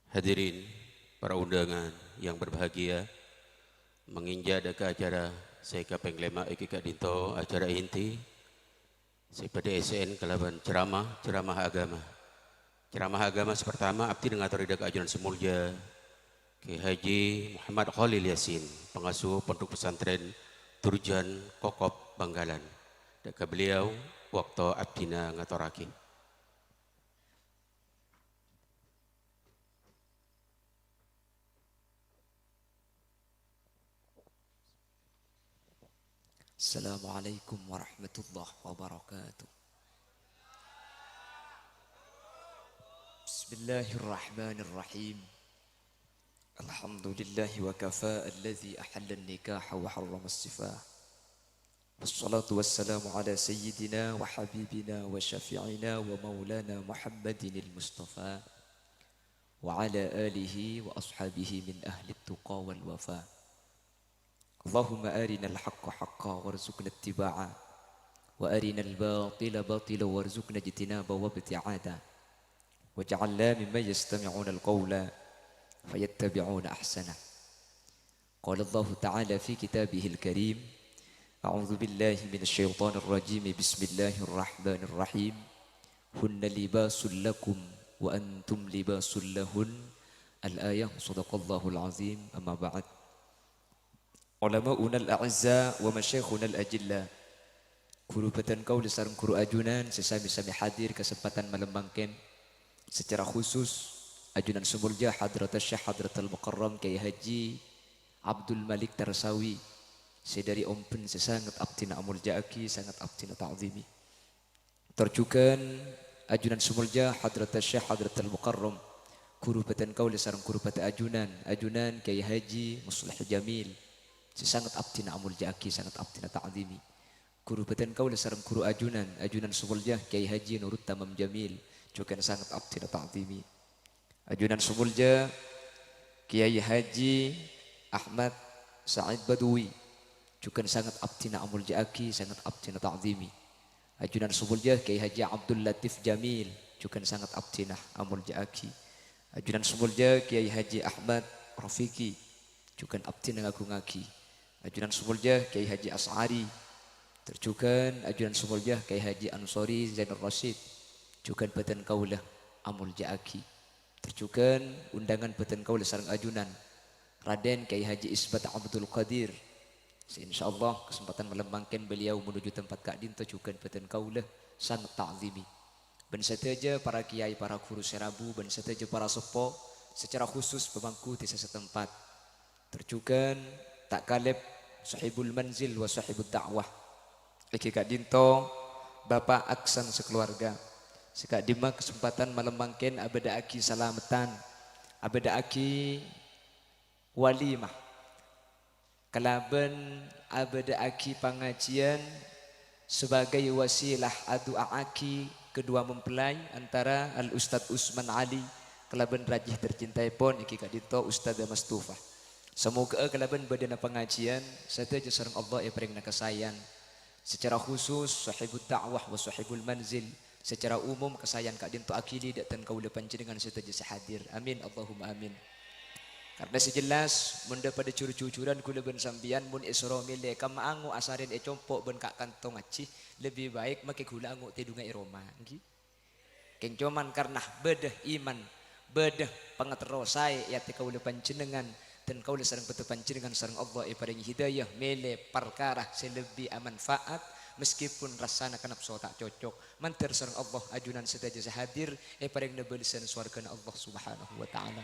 Hadirin para undangan yang berbahagia, menginjak ke acara saya kapeng lema iki kadinto acara inti saya pada SN kelaban ceramah agama pertama abdi ngatur ida keajunan semulja Ki Haji Muhammad Khalil Yasin, pengasuh pondok pesantren Turjan Kokop Banggalan. Deka beliau waktu abdina ngatoraki. Assalamualaikum warahmatullahi wabarakatuh. Bismillahirrahmanirrahim. Alhamdulillahi wa kafa alladhi ahalla an-nikaha wa harrama as-sifah. Wassalatu wassalamu ala sayyidina wa habibina wa syafi'ina wa maulana Muhammadin al-Mustafa wa ala alihi wa ashabihi min ahli at-tuqa wal wafa. Allahumma arina al-haqqa haqqa warzuqna ittiba'a wa arina al-batila batila warzuqna ijtinaba wa ibti'ada waj'alna mimman yastami'una al-qawla fayattabi'una ahsana. Qala Allah ta'ala fi kitabihi al-karim, a'udzu billahi minasy syaithanir rajim, bismillahir rahmanir rahim. Hunna libasul lakum wa antum libasul lahun. Al-ayah, sadaqallahul azim. Amma ba'd. Ulama'una al-a'izza wa masyayikhuna al-ajilla, guru batan kau sareng guru ajunan sesami-sami hadir kesempatan melembangkan secara khusus ajunan sumulja Hadratus Syekh Hadratul Mukarram Kiai Haji Abdul Malik Tarsawi. Saya dari ompen sesangat abtina amul ja'aki, sangat abtina ta'zimi. Terjukan ajunan sumulja Hadratus Syekh Hadratul Mukarram guru batan kau sareng guru batan ajunan Kiai Haji Muslih Jamil. Sangat abtina amul jaki, sangat abtina ta'zimi. Guru batan kau sareng guru ajunan sumuljah Kiai Haji Nurut Tamam Jamil, juga sangat abtina ta'zimi. Ajunan sumuljah Kiai Haji Ahmad Sa'id Badui, juga sangat abtina amul jaki, sangat abtina ta'zimi. Ajunan sumuljah Kiai Haji Abdul Latif Jamil, juga sangat abtina amul jaki. Ajunan sumuljah Kiai Haji Ahmad Rafiki, juga abtina ngagungaki. Ajunan sumuljah Kiai Haji As'ari, terjukan ajunan sumuljah Kiai Haji Ansori Zainur Rasyid, juga batan kaulah amul ja'aki. Terjukan undangan batan kaulah sareng ajunan Raden Kiai Haji Isbat Abdul Qadir. Insyaallah kesempatan melembangkan beliau menuju tempat Kak Dinto juga batan kaulah sangat ta'zimi. Ben sateja para kiai, para guru serabu, ben sateja para sepo, secara khusus pemangku desa setempat. Terjukan tak kaleb sahibul manzil wa sahibul da'wah Iki Kak Dinto, Bapak Aksan sekeluarga. Sekak dima kesempatan melembangkan abada aki salamatan, abada aki walimah, kalaban abada aki pengajian sebagai wasilah adua aki kedua mempelai antara Al Ustadz Usman Ali kalaban rajih tercintai pun Iki Kak Dinto Ustadz Mastufah. Semoga kelaban badana pengajian sateja sareng Allah yang paling nakasayan. Secara khusus sahibul da'wah wa sahibul manzil, secara umum kesayan Kak Dinto akili dan kaula panjenengan sateja sehadir. Amin Allahumma amin. Karena sejelas munda pada curu-cucuran kula ben sambian mun isra mile kam angu asarin compok ben Kak kantong aci lebih baik make gula angu tidunga iroma nggih. Keng cuman karena bedah iman, bedah pangaterosai ya te kaula panjenengan dan kau sareng betul panjenengan sareng Allah paringi hidayah mele perkara selebih manfaat meskipun rasana kanap so tak cocok mantir sareng Allah ajunan sedaja sehadir paring nebelisan swargana Allah Subhanahu wa taala.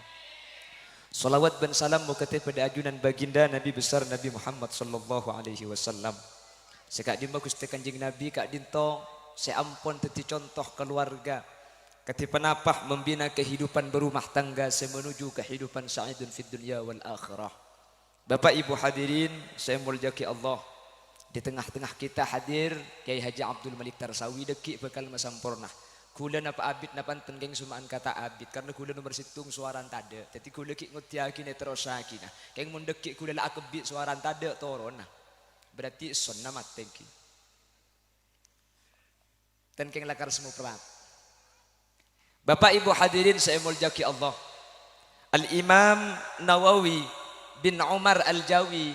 Salawat dan salam mukati pada ajunan baginda Nabi besar Nabi Muhammad sallallahu alaihi wasallam. Sekak dimah Gusti Kanjeng Nabi Kak Dinto seampun teti contoh keluarga. Kati penapah membina kehidupan berumah tangga semenuju kehidupan sa'idun fid dunya wal akhirah. Bapak Ibu hadirin, saya muljaki Allah. Di tengah-tengah kita hadir Kiai Haji Abdul Malik Tarsawi deki bekal masampurna. Kula napa abid napanten geng sumaan kata abid karena kula nomor situng suaran tada. Jadi kula ki ngutiaki ne terosaki nah. Keng mundeki kula la akebit suaran tada torona. Berarti sonna matengki. Dan keng lakar semua pelat. Bapak Ibu hadirin saya muljaki Allah. Al-Imam Nawawi bin Umar Al-Jawi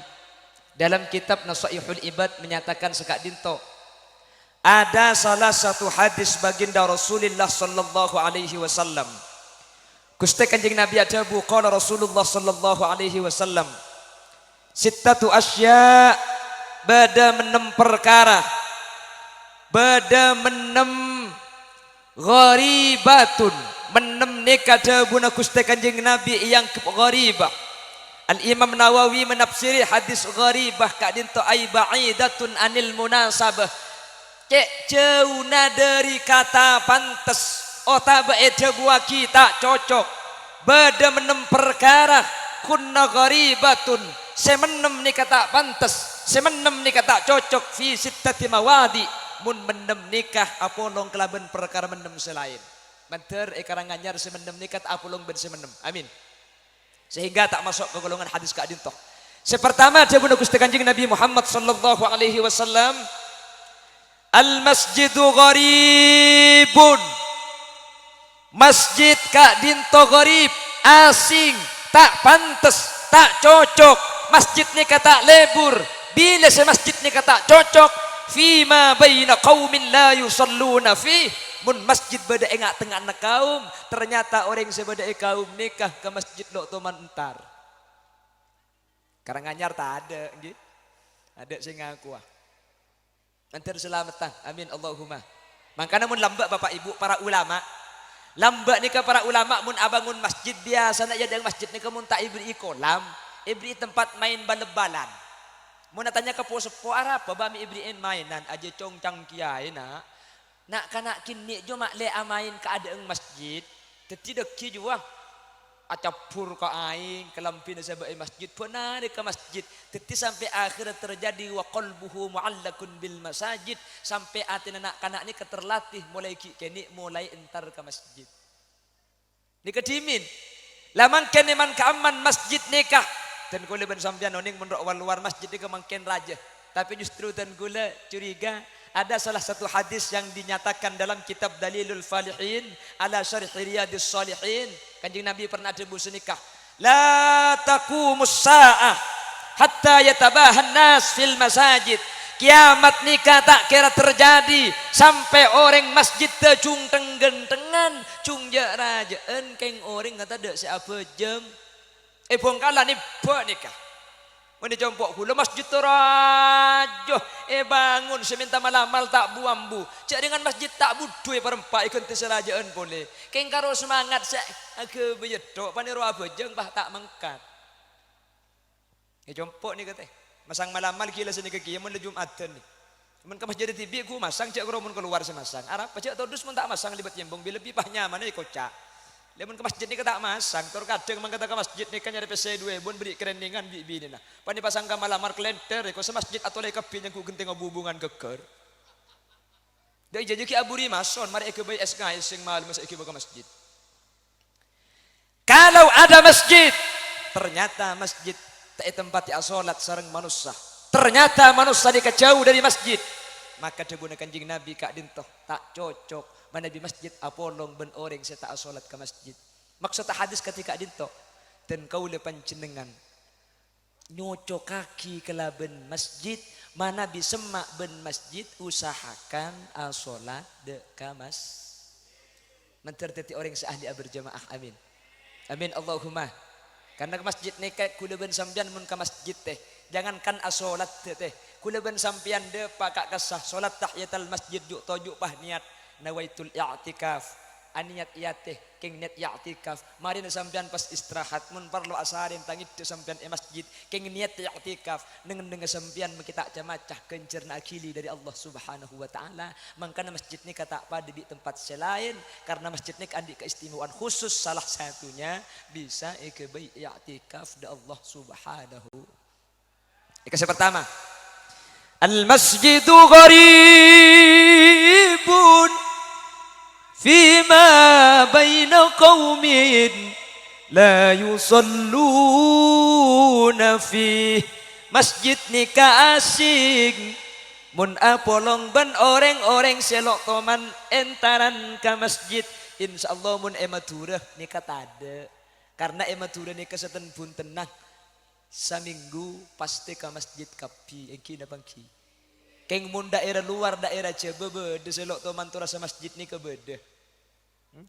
dalam kitab Nasaihul Ibad menyatakan sekak dinto, ada salah satu hadis baginda Rasulullah sallallahu alaihi wasallam. Gusti Kanjeng Nabi adabu qala Rasulullah sallallahu alaihi wasallam, sittatu asya, bada menem perkara, bada menem gharibatun, menem nikada buna Gusti Kanjeng Nabi yang gharibah. Al-Imam Nawawi menafsiri hadis gharibah kak dinto ay ba'idatun anil munasabah, cek jauhna dari kata pantes, ota baeda gua kita cocok, bada menem perkara kunna gharibatun, semenem ni kata pantes, semenem ni kata cocok fi sittati mawadi, mun menem nikah apolong kelaban perkara menem selain banter ekarang nganyar semenem nikah apolong ben semenem, amin, sehingga tak masuk ke golongan hadis kak dintoh. Sepertama dia bunda Gusti Kanjeng Nabi Muhammad sallallahu alaihi wasallam, al masjidu gharibun, masjid kak dintoh gharib, asing, tak pantes, tak cocok, masjid ni kata lebur, bila se masjid ni kata cocok, fima baina qaumin la yusalluna fi, mun masjid beda engak tengah anak kaum, ternyata orang sebeda kaum nikah ke masjid lo toman entar. Karanganyar tak ada, gitu. Ada sing ngaku ah. Antar selamatan, amin Allahumma. Makanya mun lambak bapak ibu para ulama, lambak nikah para ulama mun abangun masjid biasa nak jadi masjid nikah mun tak ibri kolam, ibri tempat main bal-balan. Mun tanya ke posepo Arab, bami ibriin mainan aja congcang kiai nak kanak kini jo mak le amain keadaan masjid, tidak ki jua acapur ke aing kelampin sebagai masjid pernah ke masjid, teti sampai akhir terjadi wa qalbuhu muallakun bil masajid, sampai hati anak kanak ni keterlatih mulai kini mulai entar ke masjid. Ni kedimin, lamang kene man keaman masjid nikah, dan kule ben sampean oning menurut luar masjid ni kemangken raja, tapi justru dan kule curiga. Ada salah satu hadis yang dinyatakan dalam kitab Dalilul Falihin ala Syarh Riyadhis Shalihin, Kanjeng Nabi pernah debu senikah, la taqumus saah hatta yatabahan nas fil masajid, kiamat nikah tak kira terjadi sampai orang masjid tecung tenggentengan cung jarajaan keng orang kata dek siapa jam bongkala ni buat nikah. Mana jompok hula masjid terajo bangun seminta malamal tak buambu, cak dengan masjid tak budu perempat ikut serajaan boleh keng karo semangat sak ke bejedok panero apa jeng bah tak mengkat jompok ni kata masang malamal kila sini ke kia mun Jumatan ni mun ke masjid tibi ku masang cak mun keluar semasang arab pacak todus mun tak masang libat nyembong bila lebih pah nyaman ni kocak. Lemun ke masjid ni kata masang, tor kadang mangkata ke masjid ni kan nyari PC 2 bun beri kereningan bibi ni nah. Pani pasang ka malamar kelenter, ko sa masjid atau lay kapin yang ku genting ngobubungan geger. Dai jadi ki aburi mason, mari ke bay SK sing mal masa ke masjid. Kalau ada masjid, ternyata masjid tak tempat ya salat sareng manusia. Ternyata manusia dikejauh dari masjid. Maka digunakan Kanjeng Nabi kak dintoh tak cocok. Mana di masjid apolong ben orang saya tak solat ke masjid. Maksud hadis ketika dinto dan kau lepan jenengan nyocok kaki ke laben masjid, mana bisa mak ben masjid usahakan asolat de kamas. Menterteti orang seahli berjamaah, amin. Amin Allahumma. Karena ke masjid ni kayak kula ben sampean mun ke masjid teh, jangankan asolat teh. Kula ben sampean de pakak kesah solat tahiyatul masjid juk tojuk pah niat nawaitul i'tikaf, aniat iateh keng niat i'tikaf, mari na sampean pas istirahat mun parlo asarin tangit tu sampean masjid keng niat i'tikaf dengan sampean kita camacah kencerna akili dari Allah Subhanahu wa taala. Mangkana masjid ni kata pada di tempat selain, karena masjid ni andi keistimewaan khusus, salah satunya bisa ikbai i'tikaf da Allah Subhanahu. Yang pertama, al masjidu gharibun fima baina qaumin la yusalluna fi, masjid nikah asing mun apolong ban orang-orang selok toman entaran ka masjid insyaallah mun ematurah nikah tade Karena ematura ni kesatan pun tenang. Saminggu pasti ke masjid kapi. Engki na bangki. Keng mun daerah luar daerah coba beda selok to mantura sa masjid ni ke beda.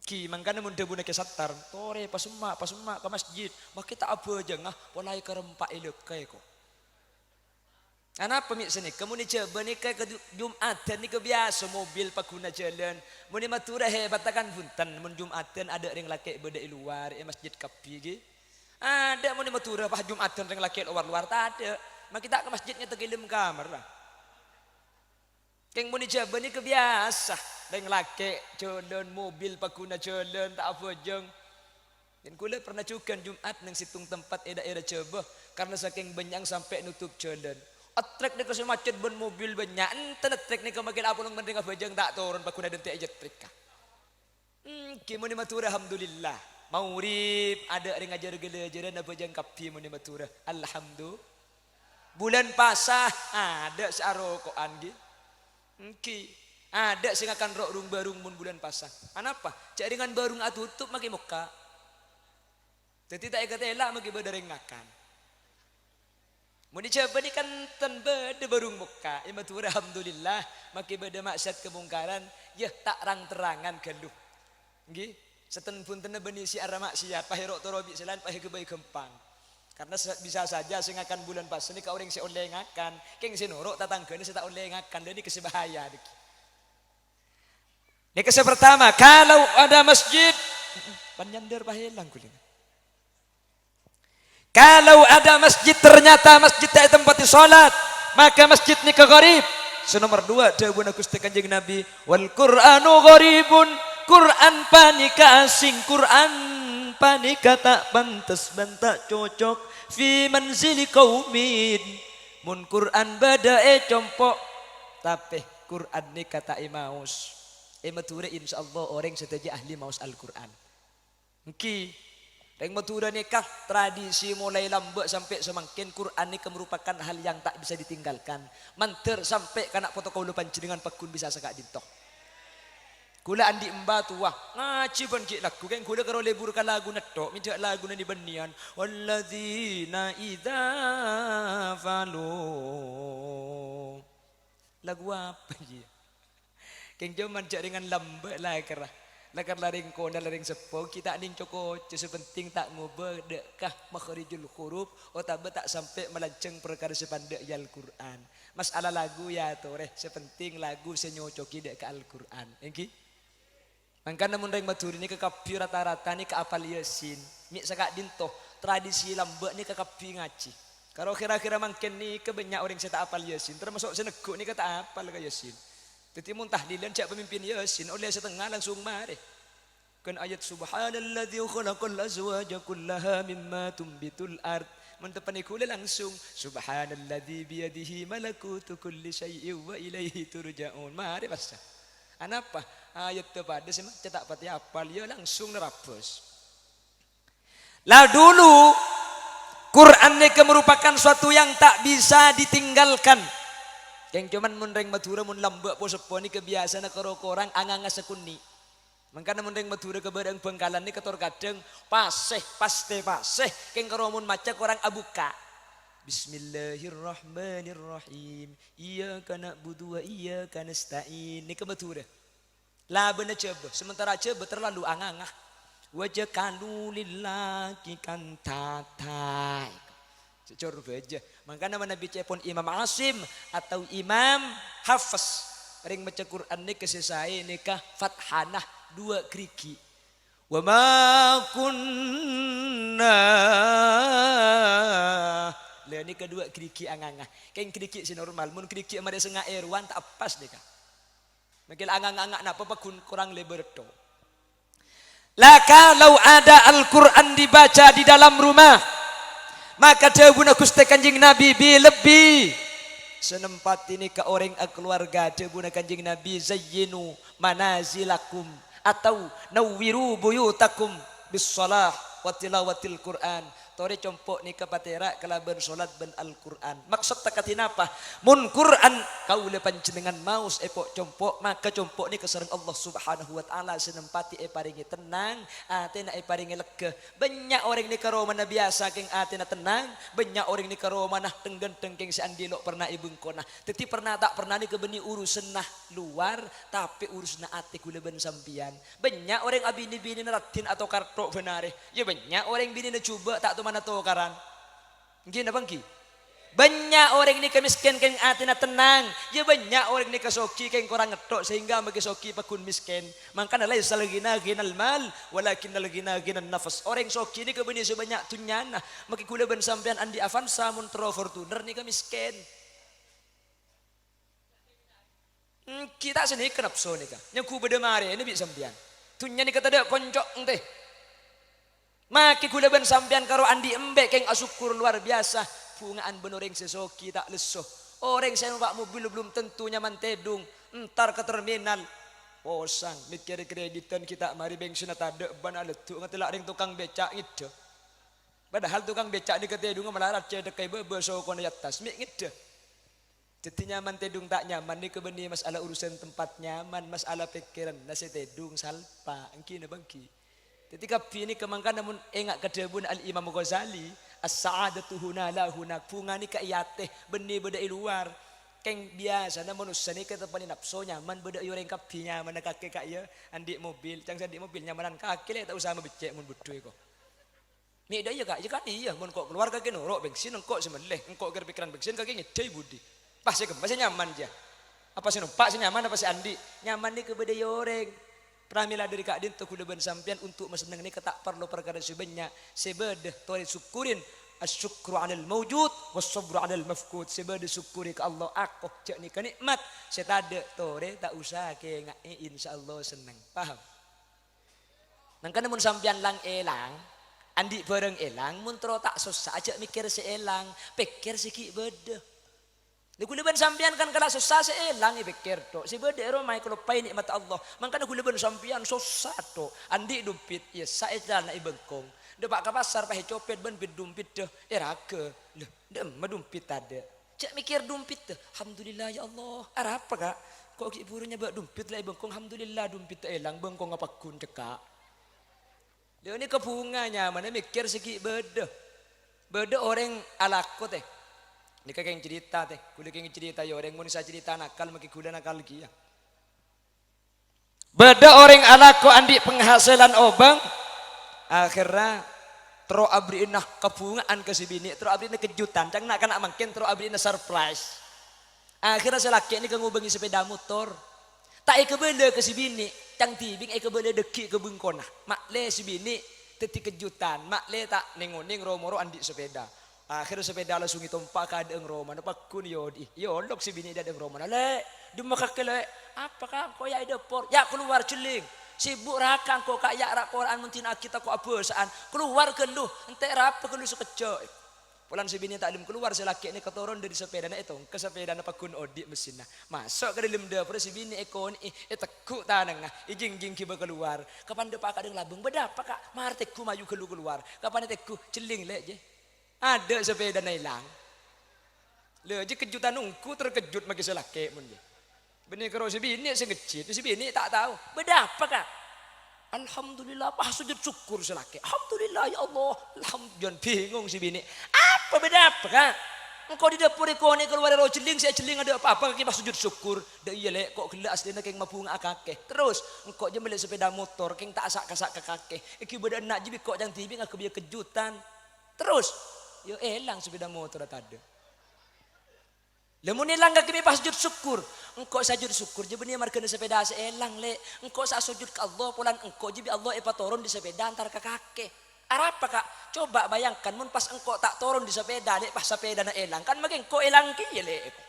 Ki mangkana mun debu nak satar. Tore pasuma ke masjid. Mak kita apa aja ngah. Walai kerempak elekai kok. Kenapa mik sini? Kamu ni coba ni ke Jumatan ni kebiasa mobil pakuna jalan. Mun matura hebat kan punten mun Jumatan ada ring laki beda luar masjid kapi ge. Ada mun matura pas Jumatan ring laki luar tak ada. Mak kita ke masjidnya tegilim kamar lah. Keng mun coba ni kebiasa ring laki jalan mobil pakuna jalan tak apa jeng. Dan kula pernah cukan Jumat nang situng tempat daerah coba karena saking banyak sampai nutup jalan. Trek ni kasi macet ban mobil banyak. Ente trek ni kemakin apa nang mending bajang tak turun pakuna dente aja trek ka. Kimo ni matura alhamdulillah. Maurib ada ring ajar gele-ajaran apa jang kapi mo ni matura. Alhamdulillah. Bulan pasah ada sarokoan gi. Ada sing akan rok rung barung mun bulan pasah. Anapa? Cak dengan barung atutup maki muka. Jadi tak ikat elak maki badaring ngakan. Mun dicoba ni kan tan beda barung muka. Matura alhamdulillah maki beda maksud kemungkaran ya tak rang-terangan keluh. Nggih, seten punten beni si ara maksiat pahirok torobi selan pahir kebai gempang. Karena bisa saja sing akan bulan pas ni ka urang si oleh ngakan, keng sinuruk tatanggane si tak oleh ngakan jadi kesebahaya deki. Ni kese pertama, kalau ada masjid panyander pahilang kuling. Kalau ada masjid ternyata masjid tak tempat salat, maka masjid ni ke gharib. Nomor 2 dawuh Gusti Kanjeng Nabi, wal Qur'anu gharibun. Quran panika asing, Quran panika tak pantas dan tak cocok fi manzili qaumin. Mun Quran badae compok, tapi Quran ni kata imaus. Mature insyaallah orang setuju ahli maus Al-Quran. Engki Reng matura nikah tradisi mulai lambek sampai semakin Quran ni merupakan hal yang tak bisa ditinggalkan. Manter sampai kanak protokol panjenengan pakun bisa sakak dintok. Kula andi emba tua ngaji ban ki lagu kan kula karo leburkan lagu netok minta lagu na dibenian walladzina idza falu. Lagu apa dia? Keng jaman jak dengan lambek lah kerah. Lakar laring kona laring sepo kita ning coko sepenting tak ngubah dekkah makhrijul huruf otaba tak sampai melanceng perkara sepandek ya Al-Quran. Masalah lagu ya toreh sepenting lagu senyocoki dek ke Al-Quran. Engki. Mangkana mun reng maturi ni ke kapi rata-rata ni ke apal Yasin. Mi sakak dintoh tradisi lambek ni ke kapi ngaji. Kalau kira-kira mangken ni ke banyak orang saya tak apal Yasin termasuk seneguk ni ke tak apal ke Yasin. Jadi mun tahlilan cak pemimpin Yasin oleh setengah langsung mari. Kan ayat subhanalladzi khalaqal azwaja kullaha mimma tumbitul ard. Mun tepani kula langsung subhanalladzi biyadihi malakutu kulli syai'in wa ilaihi turja'un. Mari basa. Anapa? Ayat tepada sih cetak pati apal ya langsung nerapus. Lah dulu Quran ni merupakan suatu yang tak bisa ditinggalkan. Yang cuman mun reng matura mun lambek po sepo ni kebiasaan karo korang anganga sekuni. Mangkana mun reng matura ke barang Bangkalan ni ketor kadang paseh paste paseh keng karo mun maca korang abuka. Bismillahirrahmanirrahim. Iyyaka na'budu wa iyyaka nasta'in. Ni ke matura. Lah bener coba sementara coba terlalu anganga. Wajah kalu lillahi kan tatai. Secor baca. Makanya mana bicara pun Imam Asim atau Imam Hafiz. Ring baca Quran ni kesesai nikah Fathanah 2 kriki. Wa ma kunna. Lah ni kedua kriki anganga. Keng kriki si normal. Mun kriki amade sengah erwan tak pas nikah. Makil anganga napa pakun kurang lebar to. Lah kalau ada Al-Quran dibaca di dalam rumah. Maka dawuh Gusti Kanjeng Nabi lebih senempat ini ke orang keluarga dawuh Kanjeng Nabi zayyinu manazilakum atau nawwiru buyutakum bis shalah wa tilawatil Quran. Tore compok ni kapatera kalaban solat ben Al-Quran. Maksud takatin apa? Mun Quran kau le panjenengan maus epok compok maka compok ni kesareng Allah Subhanahu wa taala senempati paringi tenang, atena paringi lega. Banyak orang ni karo mana biasa keng atena tenang, banyak orang ni karo mana tenggen-teng keng si andilok pernah ibengkona. Teti pernah tak pernah ni kebeni urusan nah luar tapi urusan ati kula ben sampian. Banyak orang abini-bini naratin atau kartok benare. Ya banyak orang bini na coba tak tu mana tokaran. Gini bangki. Banyak orang ni kemiskin keng ati na tenang. Ya banyak orang ni kesoki keng korang ngetok sehingga bagi soki pakun miskin. Makanya laisa lagina ginal mal walakin lagina ginan nafas. Orang soki ni kebeni sebanyak tunyana. Maki kula ben sampean andi Avanza mun tro Fortuner ni kemiskin. Kita sini kenapa so ni kan? Yang ku bedemare ni bi sampean. Tunya ni kata dia koncok teh. Maki kula ben sampean karo andi embek keng asukur luar biasa. Pungaan benoreng sesoki tak lesoh. Orang saya numpak mobil belum tentu nyaman tedung. Entar ke terminal. Posang mikir kreditan kita mari bensin ada ban aletu ngatela ring tukang becak gitu. Padahal tukang becak di ketedung melarat cedek kai bebe so kono atas mik gitu. Jadi nyaman tedung tak nyaman ni kebeni masalah urusan tempat nyaman, masalah pikiran nasi tedung salpa engki na bangki. Ketika ini kemangkan namun engak kedebun Al-Imam Ghazali as-sa'adatu huna la huna pungani ka iyateh beni bedai luar keng biasa namun usani kata pani nafsu nyaman bedai orang kapi nyaman kaki kak ya andi mobil cang andi mobil nyamanan kaki le tak usah mebecek mun bedu ko. Mi dah ya kak kan iya mun kok keluar kaki norok bensin engkok semeleh engkok ker pikiran bensin kaki ngedai budi. Pas ya masih nyaman aja. Apa sih numpak sih nyaman apa sih andi nyaman ni ke bedai orang. Pramila dari Kak Dinto kuda ben sampian untuk meseneng ni ketak perlu perkara sebanyak sebeda tore syukurin asyukru 'alal mawjud was-sabru 'alal mafqud sebeda syukuri ke Allah aku cek ni ke nikmat setada tore tak usah ke ngai insyaallah seneng paham nang kana mun sampian lang elang andi bareng elang mun tro tak susah aja mikir seelang pikir sikit beda. Kula ben sampean kan kala susah seelang pikir tok. Si bede ero mai kalau pai nikmat Allah. Mangkana kula ben sampean susah tok. Andi dumpit ya saedan na ibengkong. Depak ka pasar pahe copet ben bid dumpit deh. Rake. Leh, dem dumpit ada. Cek mikir dumpit deh. Alhamdulillah ya Allah. Ara apa kak? Kok ki burunya bak dumpit lah ibengkong. Alhamdulillah dumpit elang bengkong apa kun cekak. Dia ni kebunganya mana mikir sikit bede. Bede orang alako teh. Ini kakek cerita teh, kulit yang cerita ya orang Indonesia cerita nakal maki kulit nakal lagi ya. Beda orang alako andi penghasilan obang, akhirnya tro abri inah kebungaan ke si bini, tro abri inah kejutan, cang nak kena makin tro abri inah surprise. Akhirnya selaki ini kengubengi sepeda motor, tak ikebele ke si bini, cang tibing ikebele deki ke bengkona, makle si bini teti kejutan, makle tak nengoning romoro andi sepeda. Akhirnya sepeda langsung itompak ka deeng Roma na pagkun yodi. Yolok si bini deeng Roma na le. Dumakakile. Apakah ko ya depor? Ya keluar celing. Sibuk rakang ko kaya rak Quran muntina kita ko abesaan. Keluar kendu. Ente rapa kendu sekejo. Pulang si bini tak lim keluar si laki ni ketoron dari sepeda na itong ke sepeda na pagkun odi mesin na. Masuk ke dalam dapur si bini ekon tekuk tanang na. Ijing-jing kiba keluar. Kapan depak ka deeng labung bedapa kak? Martekku maju keluar. Kapan tekku celing le je. Ada sepeda na hilang. Le je kejutan ungku terkejut maki selake mun je. Bini karo si bini sengecit, si bini tak tahu. Bedapa kak? Alhamdulillah pas sujud syukur selake. Alhamdulillah ya Allah. Alhamdulillah bingung si bini. Apa bedapa kak? Engkau di dapur ikone keluar ro celing saya celing ada apa-apa kaki pas sujud syukur. Da iya le kok gelak aslinya keng mabunga akake. Terus engkau je beli sepeda motor keng tak sak-sak kakake. Iki beda nak jibi kok jang tibi ngak kebiya kejutan. Terus yo elang sepeda motor ada. Lemun elang gak kami pas sujud syukur. Engkau sajud syukur je benih markana sepeda seelang le. Engkau sa sujud ke Allah pulan engkau jibi Allah patoron di sepeda antar ke kake. Arapa kak? Coba bayangkan mun pas engkau tak turun di sepeda le pas sepeda na elang kan makin engkau elang ki le.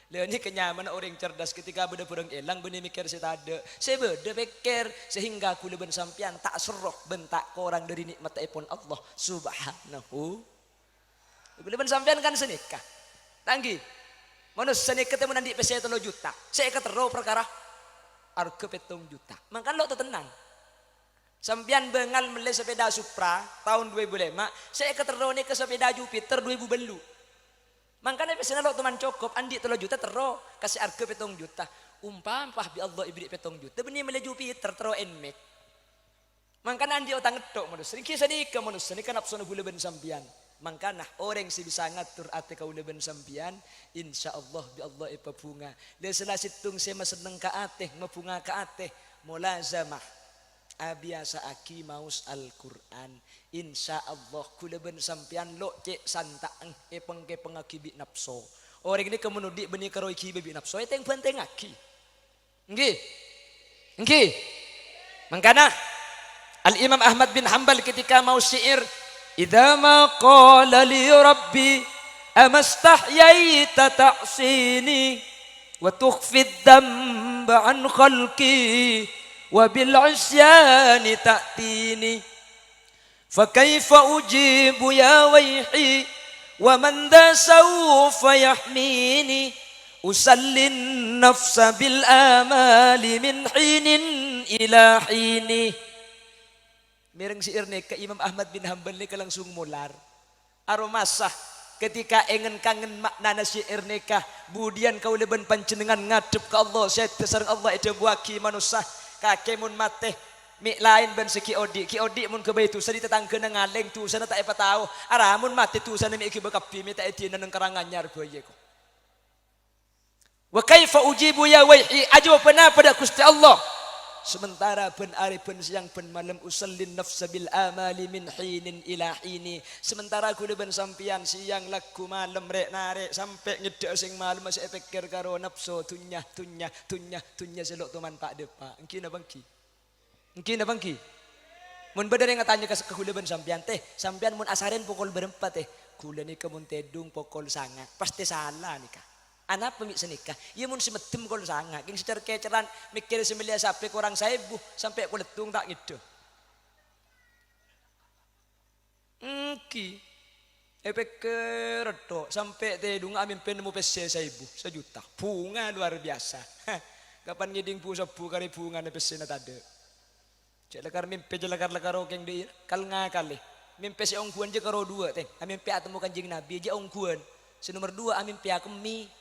Le ini kenyamanan orang cerdas ketika beda purang elang benih mikir setada. Sebeda pikir sehingga aku leben sampian tak seroh bentak korang dari nikmat ipun Allah subhanahu. Leben sampian kan senikah. Tanggi. Manusia senikah temu nanti pesi 3 juta. Saya ketero perkara harga 7 juta. Mangkan lo tenang. Sampian bengal beli sepeda Supra tahun 2005, saya keterone ke sepeda Jupiter 2000 belu. Makanya pesan lo teman cokop, andi 3 juta tero kasih harga 7 juta. Umpam pah bi Allah ibri 7 juta, benih beli Jupiter tero enmek. Makanya andi otang ngetok manusia, kisah ni ke manusia ni kan nafsu gula ben sampian. Makanya orang si bisa ngatur ati kau leben sampian, insya Allah bi Allah ipa bunga. Dan setelah situng saya seneng ka ateh, mabunga ka ateh, mulazamah. Abiasa aki maus Al-Quran. Insya Allah kuleben sampian lo cek santaang epeng ke pengakibi nafso. Orang ini kemenudi benih karoi kibi nafso. Itu yang penting aki. Nggih. Makanya Al-Imam Ahmad bin Hanbal ketika mau syair, idza ma qala li rabbi amastahyaita ta'sini wa tukhfi dhanba an khalqi wa bil isyani ta'tini fa kaifa ujibu ya wayhi wa man dha sawfa yahmini usallin nafsa bil amali min hinin ila hini. Mereng si irne ke Imam Ahmad bin Hanbal ni langsung mular. Aromasah ketika engen kangen makna si irne ka budian kau leben panjenengan ngadep ke Allah saya sareng Allah itu buaki manusia kakek mun mate mi lain ben si ki odi mun ke baitu sadi tetangga ngaleng tu sana tak apa tahu ara mun mate tu sana mi ki bakapi mi tak edina nang karanganyar boye ko. Wa kaifa ujibu ya waihi ajwa pada Gusti Allah. Sementara ben ari ben siang ben malam usallin nafsa bil amali min hinin ila hini. Sementara aku ben sampian siang laku malam rek narek sampai ngedek sing malam masih pikir karo nafsu tunyah selok teman pak depa. Engki na bangki. Mun bener ngatanya ke kula ben sampian teh, sampian mun asaren pukul berempat teh. Kula ni mun tedung pukul 9. Pasti salah nikah. Anak pemik senikah, ia mun semedem kol sanga, king secara keceran mikir sembelia sampai kurang 1000 sampai kuletung tak gitu. Efek keredo sampai tedung amin penemu pese 1000 1 juta, bunga luar biasa. Kapan ngiding pu 10 kali bunga ne pese na tade. Cek lekar mimpi jelekar keng deui kal ngakali. Mimpi si ongkuan je karo 2 teh, amin pe atemu kanjing Nabi je ongkuan. Si nomor 2 amin pe akemi.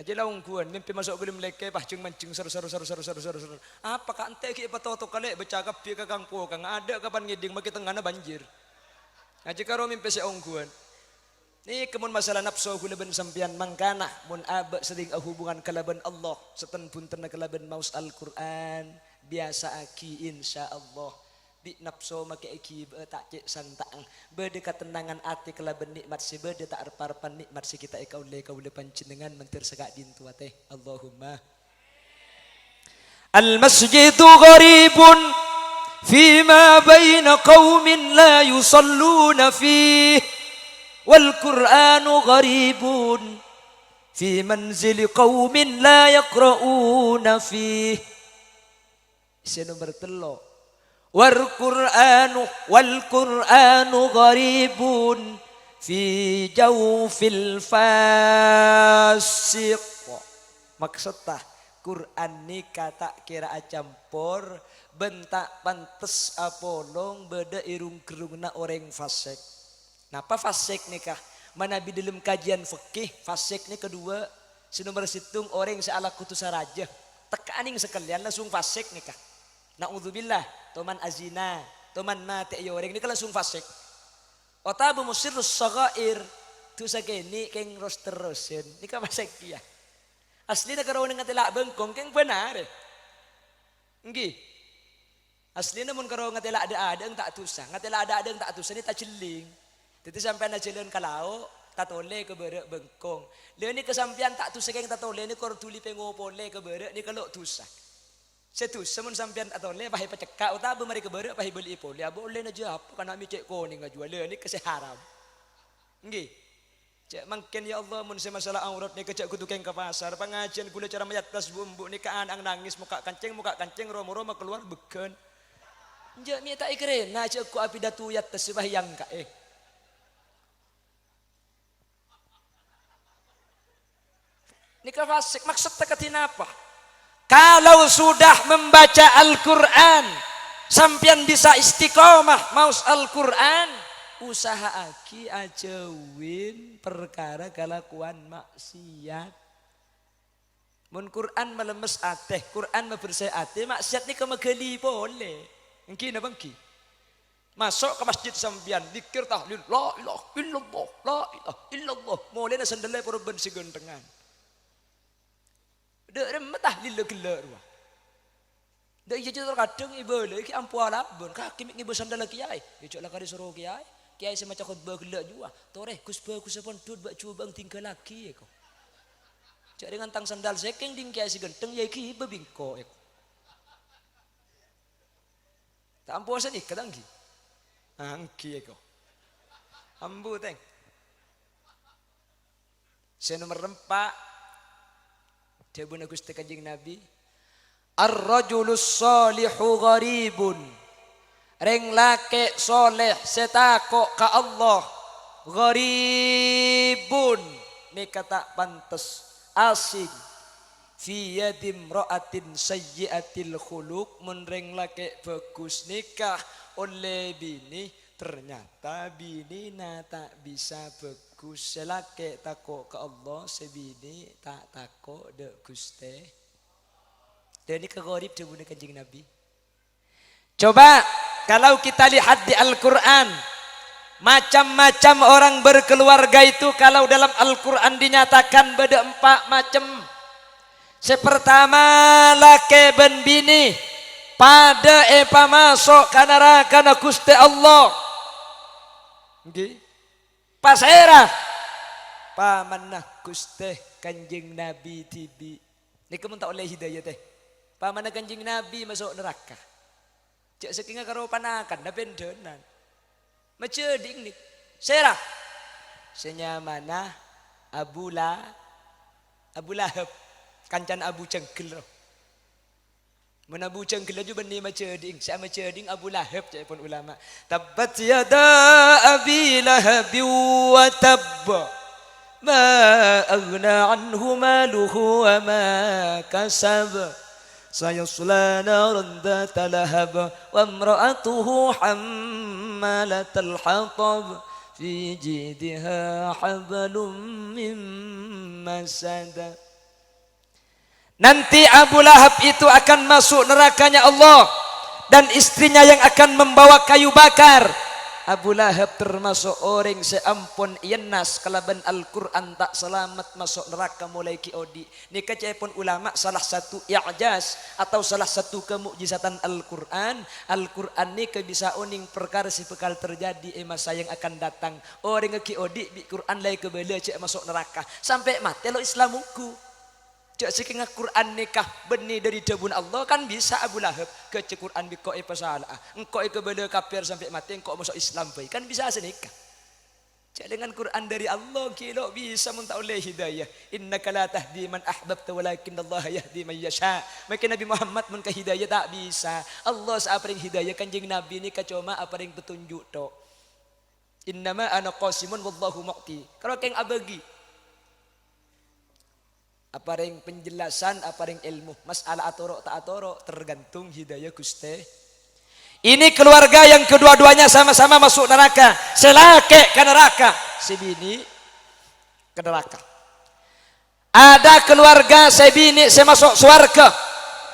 Aja lah ungkuan, mimpi masuk belum leke, pahcung mancing seru. Apa kak ente ki patoto kale bercakap pi kakang po kang ada kapan ngiding maki tengahna banjir. Aja karo mimpi si ungkuan. Ni kemun masalah nafsu kula ben sampian mangkana mun aba sering hubungan kalaban Allah seten punten kalaban maus Al-Qur'an biasa aki insyaallah. Di nafsu make iki tak cek santaang bede katenangan ati kelaben nikmat si bede tak arep-arepan nikmat si kita kaule panjenengan mentir segak dintu teh Allahumma al masjidu gharibun fima baina qaumin la yusalluna fihi wal qur'anu gharibun fi manzili qaumin la yaqra'una fihi. Isi nomor 3 wal Qur'anu gharibun fi jawfil fasiq. Maksudnya Quran ni kata kira campur bentak pantes apolong beda irung kerungna orang fasik. Napa fasik nikah? Mana di dalam kajian fikih fasik ni kedua sinomor situng orang seala kutusa raja tekaning sekalian langsung fasik nikah. Naudzubillah, toman azina, toman mati ayo orang ini kan langsung fasik. Otabu musirus sagair tu sageni keng ros terusin. Ni ka fasik ya. Asli na karon nga tila bengkong keng benar. Nggih. Asli na mun karon nga tila ada ang tak tusa, nga tila ada ang tak tusa ni ta ciling. Dito sampai na cilon kalao, tatole ke bere bengkong. Leon ni kesampian tak tusa keng tatole ni kor tuli pengopole ke bere ni kalau tusa. Setu semun sampean atau le pahi pecekak uta be mari kebere pahi beli poli abo le na jap kana mi cek ko ni ngajual le ni kese haram. Nggih. Cek mangken ya Allah mun se masalah aurat ni kecek kudu keng ke pasar pengajian kula cara mayatas bumbu ni kaan ang nangis muka kancing romo-romo keluar beken. Nje mi tak ikre na cek ku api datu yat tesbah yang ka Ni ka fasik maksud tekatin apa? Kalau sudah membaca Al-Quran, sampean bisa istiqomah maus Al-Quran, usaha aki ajawin perkara kelakuan maksiat. Mun Quran melemes ateh, Quran membersih ateh, maksiat ni kemegeli boleh. Engki napa engki? Masuk ke masjid sampean, zikir tahlil, la ilaha illallah, la ilaha illallah. Mulai na sandale perben sigentengan. Dek remet tahlil le gelar wah. Dek iya terkadang ibu le ki ampu alabun, kaki ibu sandal kiai. Ya cok lah kari suruh kiai. Kiai semacam khutbah gelar juga. Toreh kusbah kusapon dud bak cuba bang tinggal lagi ya kau. Cak dengan tang sandal sekeng ding kiai si genteng ya ki bebingko ya kau. Tak ampu asan ikat angki. Angki ya kau. Ambu teng. Saya nomor 4. Jabun Gusti Kanjeng Nabi, ar-rajulus shalihu gharibun. Reng lake soleh setako ka Allah. Gharibun. Ini kata pantes asing. Fi yadim ra'atin sayyiatil khuluq. Mun reng lake bagus nikah oleh bini, ternyata bini na tak bisa bagus. Selake tako ke Allah, sebini tak tako de Guste. Dan ini kegorib jabun Kanjeng Nabi. Coba kalau kita lihat di Al-Quran, macam-macam orang berkeluarga itu kalau dalam Al-Quran dinyatakan beda 4 macam. Sepertama lake ben bini pada epa masuk ke neraka na Gusti Allah. Okay. Pasera pamanah Gusti Kanjeng Nabi tibi. Ni kamu tak oleh hidayah teh. Pamanah Kanjeng Nabi masuk neraka. Cek saking karo panakan da pendenan. Maceding ni. Serah. Senyamana Abu Lahab kancan Abu Cengkel. Mun Abu Cengkel ju bani maceding, sa maceding Abu Lahab cek pun ulama. Tabbat yada Abi Lahab wa tabba. Ma aghna anhu maluhu wa ma kasab. Sayasla naran dhata lahab wa imra'atuhu hammalatal hatab fi jidha hablum min masad. Nanti Abu Lahab itu akan masuk nerakanya Allah dan istrinya yang akan membawa kayu bakar. Abu Lahab termasuk orang seampun yenas kalaban Al-Quran tak selamat masuk neraka mulai kiodi. Ini kacepun ulama salah satu i'jaz atau salah satu kemukjizatan Al-Quran. Al-Quran ini bisa uning perkara si bekal terjadi masa yang akan datang. Orang kiodi di Quran lagi kebela cek masuk neraka sampai mati lo Islamuku. Cak seking Quran nikah benih dari jabun Allah kan bisa Abu Lahab ke Quran biko pasalah. Engkau kebela kafir sampai mati engkau masuk Islam baik kan bisa senikah. Cak dengan Quran dari Allah kilo bisa mun tak oleh hidayah. Innaka la tahdi man ahbabta walakin Allah yahdi man yasha. Maka Nabi Muhammad mun ka hidayah tak bisa. Allah saparing hidayah Kanjeng Nabi ni kacoma aparing petunjuk tok. Innama ana qasimun wallahu mu'ti. Kalau keng abagi apa yang penjelasan, apa yang ilmu, masalah atorok tak atorok tergantung hidayah Gusti. Ini keluarga yang kedua-duanya sama-sama masuk neraka. Selake ke neraka, sebini ke neraka. Ada keluarga sebini semasuk surga,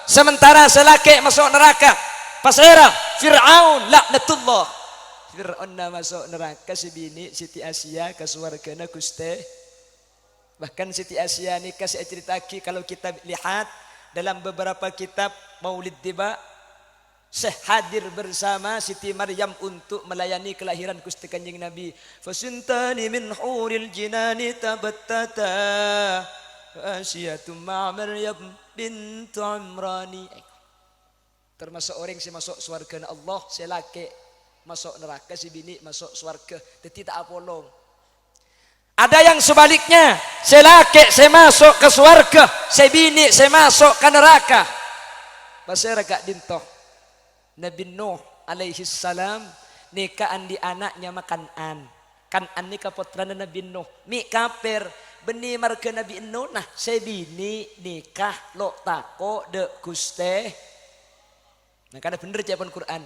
sementara selake masuk neraka. Pasera Fir'aun laknatullah. Fir'aun masuk neraka, sebini Siti Asia ke surga na Gusti. Bahkan Siti Asia nikah saya ceritaki kalau kita lihat dalam beberapa kitab Maulid Tiba sehadir bersama Siti Maryam untuk melayani kelahiran Gusti Kanjeng Nabi. Fasintani min huril jinani tabattata Asyatum ma Maryam bintu Imrani. Termasuk orang yang masuk surga Allah, selake masuk neraka, si bini masuk surga. Jadi tak apolong. Ada yang sebaliknya, selake saya masuk ke surga, sebini saya masuk ke neraka. Pasal agak dintoh. Nabi Nuh alaihi salam nikahan di anaknya Kanan. Kanan nikah putra Nabi Nuh. Mi kafir Beni marga Nabi Nuh nah sebini nikah lo tako de guste. Nah kada bener jawaban Quran.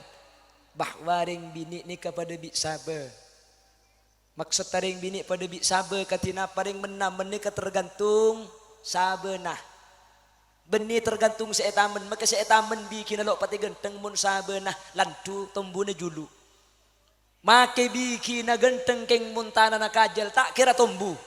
Bahwa ring bini nikah pada bi sabe. Maksud ring bini pada bi sabe katina paring menam menikah tergantung sabe nah. Beni tergantung seetamen maka seetamen bikin lo pati genteng mun sabe nah lantu tombune julu. Make bikin genteng keng muntana na kajal tak kira tombu.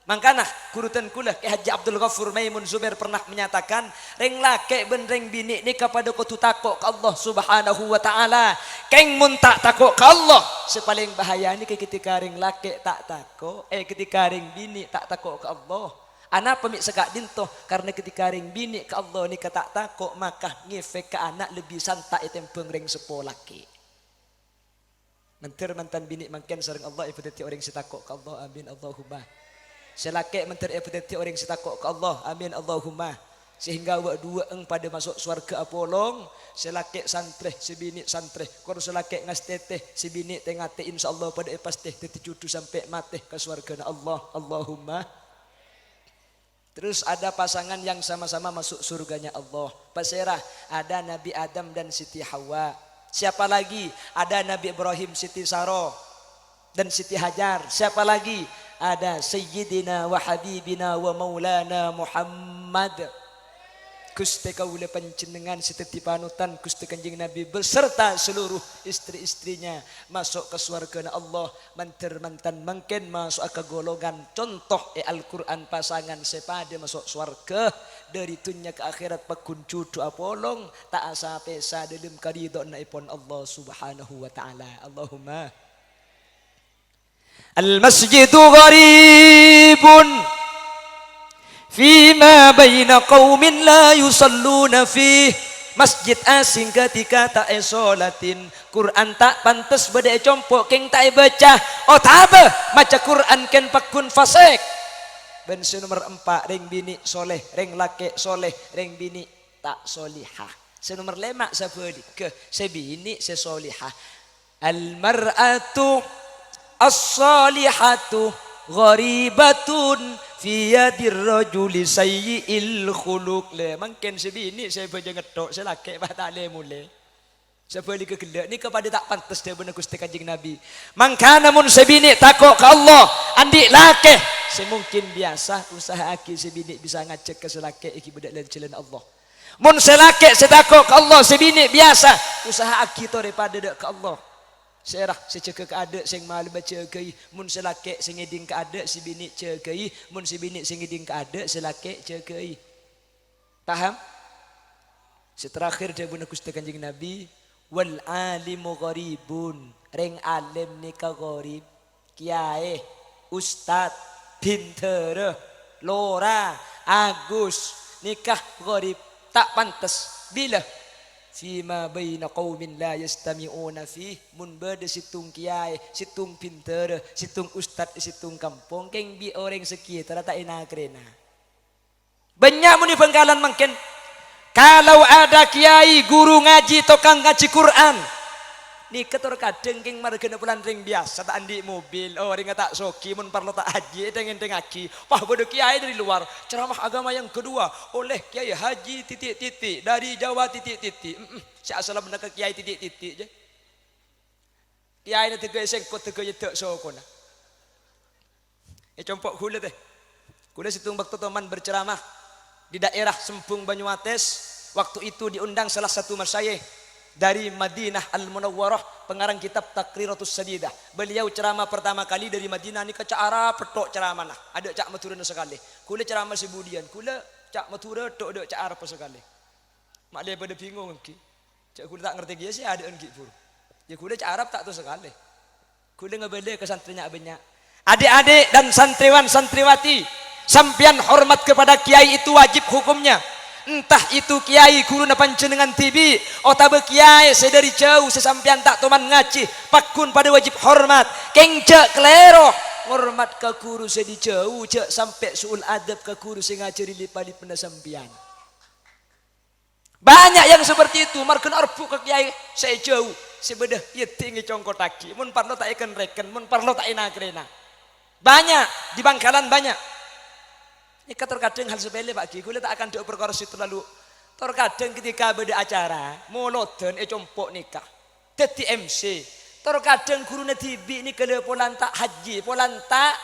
Mangkana kurutan kula ke Haji Abdul Ghafur Maimun Zubair pernah menyatakan reng lake ben reng bini ni kepada ko tutako ke Allah Subhanahu wa taala. Keng mun tak tako ke Allah sepaling bahaya ni ketika reng lake tak tako ketika reng bini tak tako ke Allah. Anak pemik sekak dinto karena ketika reng bini ke Allah ni tak tako maka ngefek ke anak lebih santai tempeng reng sepolaki. Mentir mantan bini mangken sareng Allah ipeteti orang sitakok ke Allah amin Allahumma. Selake mentir ipeteti orang sitakok ke Allah amin Allahumma. Sehingga wa dua eng pada masuk surga apolong selake santreh sebini santreh kor selake ngastete sebini tengate insyaallah pada pasti teti cucu sampai mati ke surga Allah Allahumma. Terus ada pasangan yang sama-sama masuk surganya Allah. Pasirah ada Nabi Adam dan Siti Hawa. Siapa lagi? Ada Nabi Ibrahim, Siti Saro dan Siti Hajar. Siapa lagi? Ada Sayyidina wa Habibina wa Maulana Muhammad. Gusti kaula panjenengan siteti panutan Gusti Kanjeng Nabi beserta seluruh istri-istrinya masuk ke surga Allah. Manter mantan mungkin masuk ke golongan contoh Al-Quran pasangan sepada masuk surga dari dunia ke akhirat pakun cucu apolong tak asa pesa dalam karidon naipon Allah Subhanahu wa taala. Allahumma al-masjidu gharibun Fima baina qaumin la yusalluna fih. Masjid asing ketika tak solatin. Quran tak pantas bade compok keng tak baca. Oh tabe maca Quran ken pakun fasik. Bensin nomor 4 ring bini soleh, ring lake soleh, ring bini tak solihah. Senomor 5 sabeli ke sebini sesolihah. Al mar'atu as-salihatu gharibatun fi yadir rajuli sayyi'il khuluq. Le mungkin sebini saya baca ngetok saya laki batale mule. Sebeli kegelak ni kepada tak pantas dia benar Gusti Kanjeng Nabi. Mangkana mun sebini takok ke Allah andi laki semungkin biasa usaha aki sebini bisa ngajak ke selaki iki budak lan jalan Allah. Mun selaki sedakok ke Allah sebini biasa usaha aki to daripada dak ke Allah. Serah seceka ke ada sing malu baca kei mun selake sing ngeding ke ada si bini cekei mun si bini sing ngeding ke ada selake cekei. Paham? Seterakhir dia guna Gusti Kanjeng Nabi wal alimu gharibun. Reng alim nikah gharib. Kiai, ustad, pinter, lora, agus nikah gharib tak pantas bila Fima baina qaumin la yastami'una fih. Mun bade situng kiai, situng pinter, situng ustad, situng kampung keng bi orang sekitar tak ina krena. Banyak muni pengkalan mungkin. Kalau ada kiai guru ngaji tokang ngaji Quran. Ni ketor kadeng keng margana bulan ring biasa tak andi mobil. Oh ring tak soki mun parlo tak haji dengan aki. Wah bodoh kiai dari luar. Ceramah agama yang kedua oleh Kiai Haji titik-titik dari Jawa titik-titik. Si asal benda ke kiai titik-titik je. Kiai ni tegak sengkot tegak yedak sokona. Compok kula teh. Kula situng bakto teman berceramah di daerah Sempung Banyuates. Waktu itu diundang salah satu masyayikh dari Madinah Al-Munawwarah, pengarang kitab Taqriratus Sadidah. Beliau ceramah pertama kali dari Madinah ni ke cara petok ceramah nah. Ada cak maturana sekali. Kula ceramah sebudian, kula cak matura tok ada cak arep sekali. Mak dia pada bingung ki. Cak kula tak ngerti dia sih ada ki pur. Ya kula cak Arab tak tahu sekali. Kula ngebele ke santrinya banyak. Adik-adik dan santriwan santriwati, sampian hormat kepada kiai itu wajib hukumnya. Entah itu kiai guru na panjenengan TV atau kiai sedari jauh sesampian tak toman ngaji pakun pada wajib hormat keng cek klero hormat ke guru sedi jauh cek sampai suul adab ke guru sing ngajari lipali penda sampian. Banyak yang seperti itu marken arpu ke kiai saya jauh sebedah ieu tinggi congkotaki mun parlo tak ikan reken mun parlo tak ina krena. Banyak di Bangkalan banyak. Nikah terkadang hal sepele Pak Ki, kula tak akan dok perkara situ lalu. Terkadang ketika beda acara, molodon compok nikah. Dadi MC. Terkadang gurune tibi ni kele polan tak haji, polan tak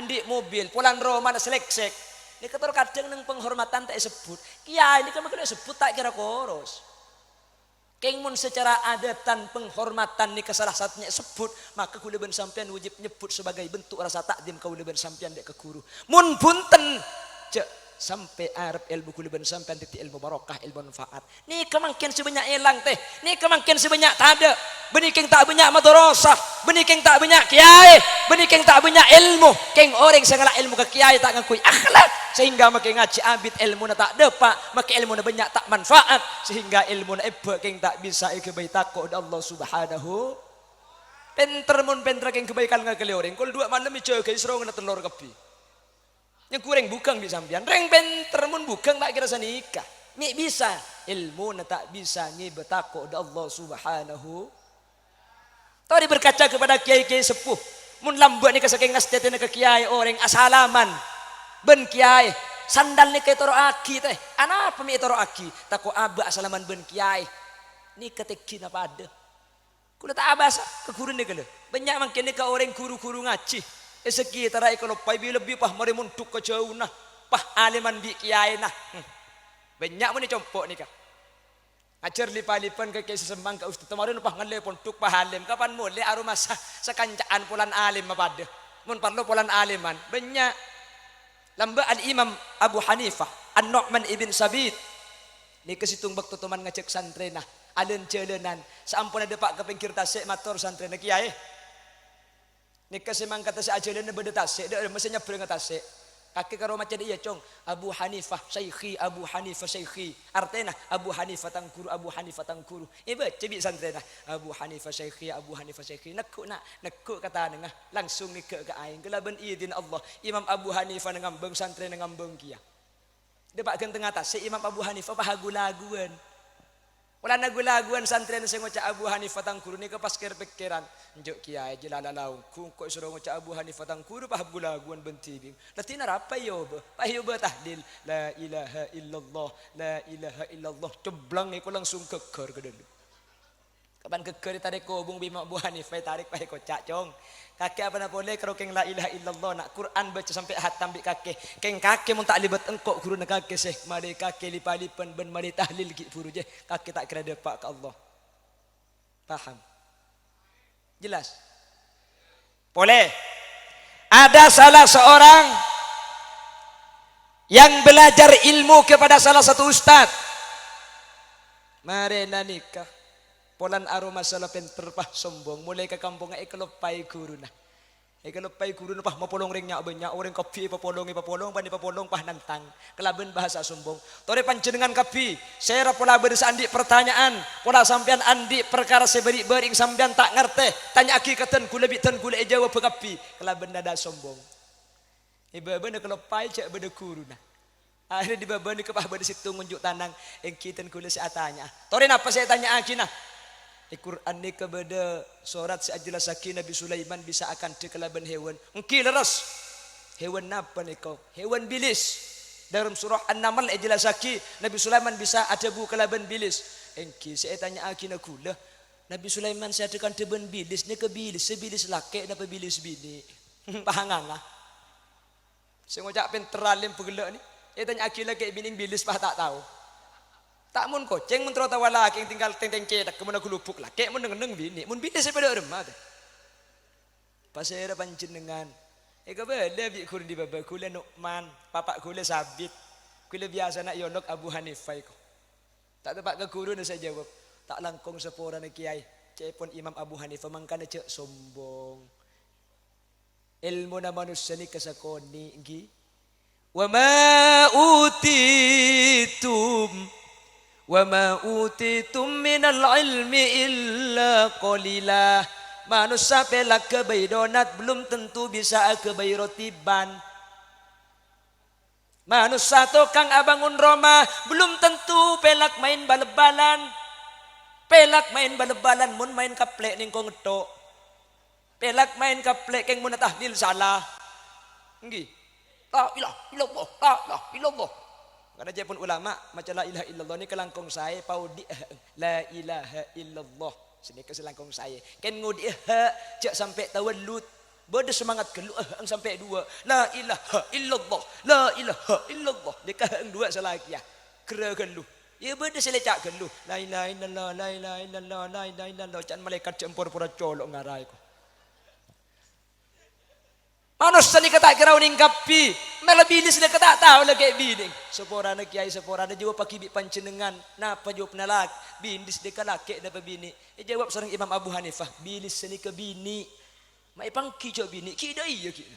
andik mobil, polan roman selek-sek. Nikah terkadang nang penghormatan tak sebut. Kiai ini kan kena sebut tak kira koros. Keng mun secara adatan penghormatan nikah salah satunya sebut, maka kula ben sampean wajib nyebut sebagai bentuk rasa takdim kula ben sampean dek ke guru. Mun bunten cek sampai arep ilmu kula ben sampean titik ilmu barokah, ilmu manfaat. Ni kemangkin sebanyak elang teh, ni kemangkin sebanyak tada. Benih keng tak banyak madrasah, benih keng tak banyak kiai, benih keng tak banyak ilmu. Keng orang segala ilmu ke kiai tak ngakui akhlak, sehingga makin ngaji abid ilmu na tak depak, makin ilmu na banyak tak manfaat, sehingga ilmu na ebe keng tak bisa kebaik takut Allah Subhanahu. Penter mun penter keng kebaikan ngakali orang. Kul dua malam ijaga isro ngena telur kepi. Yang kurang bukan bisa sampean. Reng penter mun bukan tak kira sanikah. Mi bisa ilmu na tak bisa ngi betakut Allah Subhanahu. Tadi berkaca kepada kiai-kiai sepuh. Mun lambat ni kasaking ngastetena ke kiai orang asalaman. Ben kiai sandal ni kay toro aki teh. Anapa mi toro aki? Tako aba asalaman ben kiai. Ni ketekin apa ada? Kula tak abasa ke guru ni kala. Banyak mangkin ni ka orang guru-guru ngaji. Segi tarai kalau pai lebih pah mari muntuk ke jauh nah. Pah aliman di kiai nah. Banyak mun ni compok ni ka. Ajar lipa-lipan ke kiai sesembang ke ustaz kemarin pah ngelepon tuk pah alim kapan mulai aroma sekancaan pulan alim apa mun parlo pulan aliman banyak lamba al Imam Abu Hanifah An-Nu'man ibn Sabit ni kesitung bakto teman ngecek santrena alen jelenan saampun ada pak ke pinggir tasik matur santrena kiai ni kesemang kata si ajalena beda tasik dia mesinnya bereng tasik kaki karo macam dia cong Abu Hanifah Syekhi Abu Hanifah Syekhi artinya Abu Hanifah tangkuru Abu Hanifah tangkuru iba cebi santrena Abu Hanifah Syekhi Abu Hanifah Syekhi nekuk kata nengah langsung ni ke aing kelaban idin Allah Imam Abu Hanifah ngambeng santrena ngambeng kia dia pak genteng atas si Imam Abu Hanifah pahagulaguan wala nagulaguan santren sing ngoca Abu Hanifah tangkuru ni ke pas pikiran njuk kiai jelalalau kok suruh ngoca Abu Hanifah tangkuru pahagulaguan bentibing lati narapa yo pahiyo tahlil la ilaha illallah la ilaha illallah ceblang iku langsung keker ke dulu kapan keker tarik kobung bima Abu Hanifah tarik pahe kocak cong kakek apa nak boleh kalau keng la ilaha illallah nak Quran baca sampai hatam bi kakek keng kakek mun tak libat engkok guru nak kakek seh mari kakek lipa-lipan ben mari tahlil ki furu je kakek tak kira depak ke Allah paham jelas boleh ada salah seorang yang belajar ilmu kepada salah satu ustaz mari nikah polan aroma salah penter pah sombong mulai ke kampung ekolopai guru nah ekolopai guru nah pah mapolong ringnya banyak orang kopi papolong bani papolong pah nantang kelaben bahasa sombong tore panjenengan kapi saya pola bersandi pertanyaan pola sampean andi perkara seberi bering sampean tak ngerti tanya aki katen kula bitan kula jawab kapi kelaben dada sombong iba-iba ekolopai cek beda guru nah akhirnya di babani kepah beda situ ngunjuk tanang engkitan kula si atanya tore napa saya tanya aki nah Al-Quran ni kepada surat si ajilah sakin Nabi Sulaiman bisa akan dikelaban hewan. Engki leras. Hewan apa ni kau? Hewan bilis. Dalam surah An-Naml ajilah sakin Nabi Sulaiman bisa ada bu kelaban bilis. Engki saya tanya akina kula. Nabi Sulaiman saya akan teben bilis ni ke bilis sebilis laki napa bilis bini. Pahanganga. Saya ngojak penteralim pegelak ni. Saya tanya akila ke bini bilis pah tak tahu. Tak mun koceng mun terus tawala keng tinggal teng-teng cedak kemun aku lupuk lah kek mun neng bini mun bini sepada remah teh pasera panjenengan ka beda bi kur di baba kula Nu'man papak kula Sabit kula biasa nak yonok Abu Hanifah ko tak tepat ke guru saya jawab tak langkong sepora na kiai cepon Imam Abu Hanifah mangkana cek sombong ilmu na manusia ni kasakoni ngi wa ma utitum minal ilmi illa qalila manusia pelak kebai donat belum tentu bisa kebai roti ban manusia tukang abangun rumah belum tentu pelak main bal-balan mun main kaplek ning kong etok pelak main kaplek keng mun tahlil salah nggih la ilaha illallah, la ilaha illallah. Karena dia pun ulama macam la ilaha illallah ni kelangkong saya pau di la ilaha illallah. Sini ke selangkong saya. Kan ngudi cak sampai tawallut. Berde semangat kelu ang sampai dua. La ilaha illallah, la ilaha illallah. Dekat ang dua selagi ya. Kera kelu. Ya berde selecak kelu. La ilaha illallah, la ilaha illallah, la ilaha illallah. Cak malaikat campur pura colok ngarai ko. Manusia ni kata kira uning kapi, malah bilis ni kata tahu lagi bining. Sepora na kiai sepora na jawab pakibi pancenengan, napa jawab nalak, bindis deka laki napa bini. Jawab seorang Imam Abu Hanifah, bilis ni ke bini, mai pangki jawab bini, kita iya kita.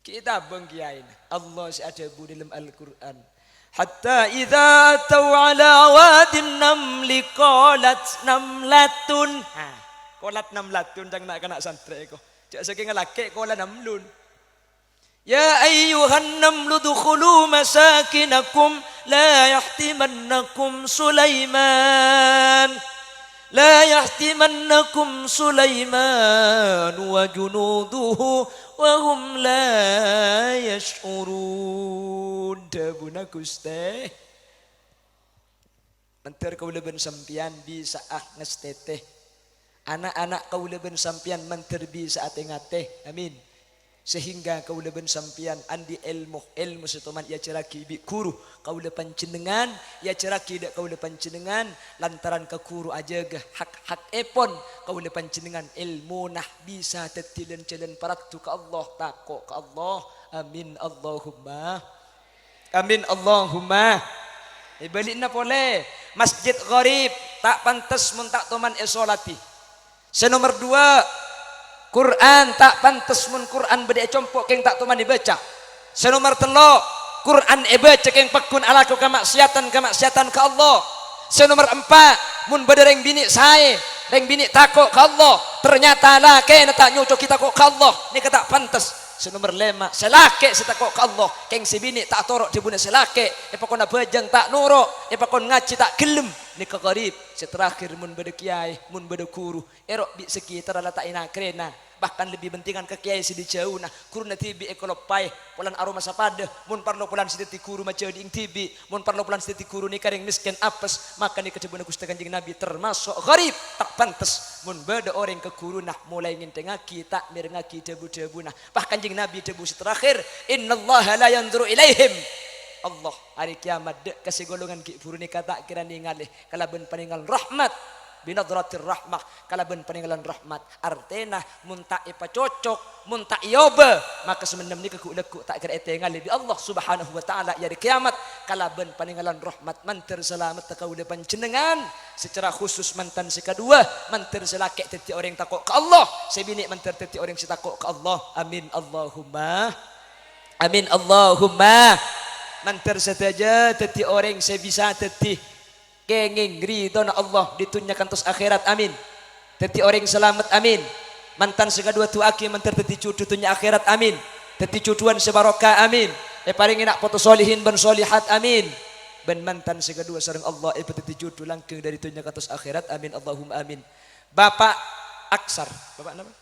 Kita bang kiai Allah ada bu dalam Al-Quran. Hatta idza tau ala wadin namli qalat namlatun. Ha, qalat namlatun jangan nak kena santri ko. Saking laki kola namlun. Ya ayyuhan namlu dukhulu masakinakum la yahtimannakum Sulaiman. La yahtimannakum Sulaiman wa junuduhu wa hum la yash'urun. Dabuna kuste. Mentar kau leben sampian bisa ngesteteh. Anak-anak kau leben sampian menterbi saat ngate, amin. Sehingga kau leben sampian andi ilmu setuman ia ceraki bi kuru kau lepan cendengan ia ceraki dak kau lepan cendengan lantaran ke kuru aja gah hak epon kau lepan cendengan ilmu nah bisa tetilen celen paratu ke Allah takok ke Allah, amin Allahumma, amin Allahumma. Balikna boleh masjid gharib tak pantas mun tak toman esolati. Senomor 2, Quran tak pantas mun Quran bede compok keng tak tuman dibaca. Senomor 3, Quran baca keng pekun alaku kemaksiatan ke Allah. Senomor 4, mun bede reng bini sae, reng bini takok ke Allah, ternyata lah kena tak nyucuk kita kok ke Allah, ni tak pantas. Senomor 5, selake setakok ke Allah, keng si bini tak torok dibuna selake, epakon bajang tak nurok, epakon ngaji tak gelem. Ni kegarib seterakhir mun bede kiai mun bede guru erok bi sekitar la tak ina krena bahkan lebih pentingan ke kiai sidi jauh nah guru na tibi ekolopai polan aroma sapada mun parlo polan sidi guru maca di ing tibi mun parlo polan sidi guru ni karing miskin apes maka ni kecebuna Gusti Kanjeng Nabi termasuk garib tak pantes mun bede orang ke guru nah mulai ngintengaki tak mirengaki debu-debu nah bahkan Kanjeng Nabi debu seterakhir innallaha la yanzuru ilaihim Allah hari kiamat dek kasih golongan ki buru ni kata kira ningalih kalaben peninggalan rahmat binadratir rahmah kalaben peninggalan rahmat artena munta ipa cocok munta iyoba maka semenem ni keku tak kira ete ngalih bi Allah subhanahu wa ta'ala hari kiamat kalaben peninggalan rahmat mantir selamat takau depan jenengan secara khusus mantan si kedua mantir selakek teti orang takut ke Allah sebini mantir teti orang si takut ke Allah, amin Allahumma, amin Allahumma. Mantar saja teti orang saya bisa teti kenging ridho na Allah ditunyakan tos akhirat, amin. Teti orang selamat, amin. Mantan segadua tu aki mantar teti cucu tunya akhirat, amin. Teti cucuan sebarokah, amin. Paling enak foto solihin ban solihat, amin. Ben mantan segadua sareng Allah teti cucu langkeng dari tunyakan tos akhirat, amin Allahumma amin. Bapak Aksar, bapak nama?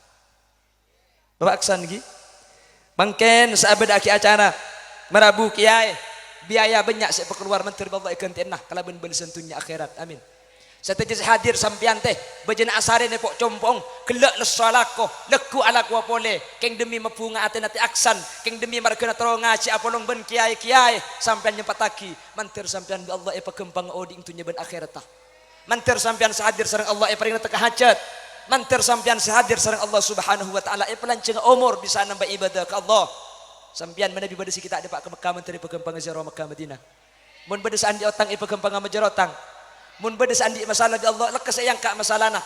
Bapak Aksan lagi. Bangken sahabat aki acara merabu kiai. Biaya banyak saya keluar menteri Allah ikan tenah kalau ben sentunya akhirat, amin. Saya terjadi hadir sampian teh bejana asare ne pok compong kelak lesalako leku ala ku pole keng demi mapunga aten ati aksan keng demi markena teronga ci apolong ben kiai sampean nyempataki mantir sampean bi Allah kempang oding tunya ben akhirat tah. Mantir sampean sahadir sareng Allah paring teka hajat. Mantir sampean sahadir sareng Allah Subhanahu wa taala pelanceng umur bisa nambah ibadah ke Allah. Sampian mana bibada si kita ada pak ke Mekah menteri pegempang ziarah Mekah Madinah. Mun beda sandi otang pegempang majarotang. Mun beda sandi masalah bi Allah lekas sayang ka masalahna.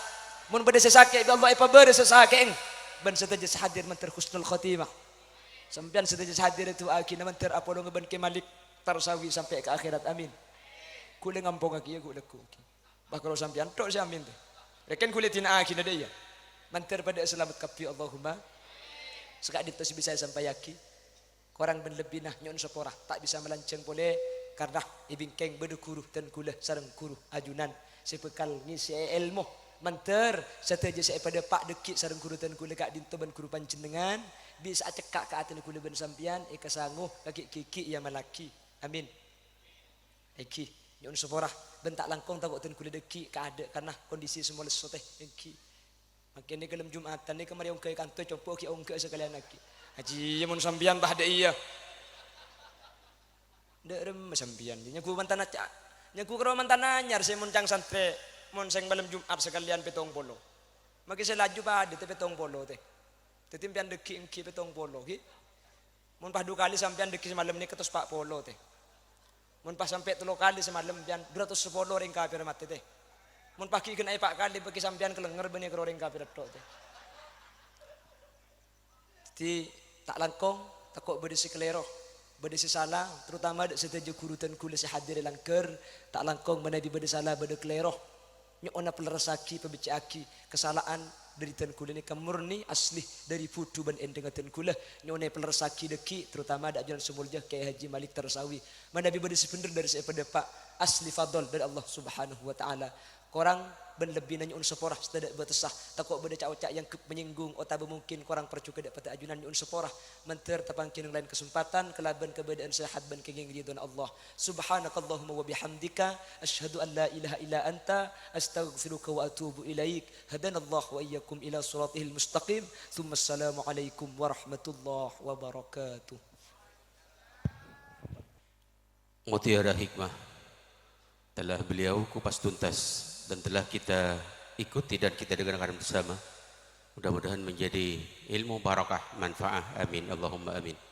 Mun beda sesake bi Allah bere sesake eng. Ben seteja hadir menteri husnul khotimah. Sampian seteja hadir itu akina menteri apolo ngeben ke Malik tarsawi sampai ke akhirat, amin. Kule ngampong aki ya kule ku. Bah kalau sampian tok si amin tu. Reken kule tina akina dia. Menteri pada selamat kapi Allahumma. Sekak ditos bisa sampai yaki. Korang ben lebih nah nyon sepora tak bisa melanceng boleh karena ibingkeng bedukuru dan kula sareng kuru ajunan sepekal ngisi ilmu manter seteja saya pada pak dekik sareng kuru dan kula kak dinto ben kuru panjenengan bisa cekak ke atin kula ben sampean eka sanguh kaki kiki ya malaki amin iki nyun seporah bentak langkong takut ten kula deki kaade karena kondisi semua leso teh iki makene kelem jumatan ni kemari ongke kantor copo ki ongke sekalian lagi haji mun sampean bah de iya derem sampean nyaku mantan aca nyaku karo mantan anyar saya mun cang santre mun sing malam Jumat sekalian 70 maki saya laju pada teh 70 teh tetimpian deki engki 70 ki mun pas 2 kali sampean deki semalam ni ketus 40 teh mun pas sampai 3 kali semalam pian 210 ring kafir mati teh mun pas ki kena 4 kali bagi sampean kelenger benih karo ring kafir tok teh jadi tak langkong takut berdisi kelero berdisi salah terutama setuju kurutan kula hadir langker tak langkong menabi berdisi salah berde kelero nyona pelerasaki pembicaki kesalahan dari tan kula ni murni asli dari putu ban endeng tan kula nyona pelerasaki deki terutama ada ajaran sumulja kayak Haji Malik Tersawi menabi berdisi bener dari saya pada Pak asli fadl dari Allah Subhanahu wa taala korang ben lebih nanya seporah setedak bertesah takut beda cak-cak yang menyinggung otak mungkin korang percuka dak pada ajunan nyun seporah menter tapangkin lain kesempatan kelaban keberadaan sehat ban kenging ridwan Allah subhanakallahumma wa bihamdika asyhadu an la ilaha illa anta astaghfiruka wa atubu ilaik hadanallahu wa iyyakum ila siratihil mustaqim thumma assalamu alaikum warahmatullahi wabarakatuh. Mutiara hikmah telah beliau kupas tuntas dan telah kita ikuti dan kita dengarkan bersama. Mudah-mudahan menjadi ilmu barakah manfaah. Amin Allahumma amin.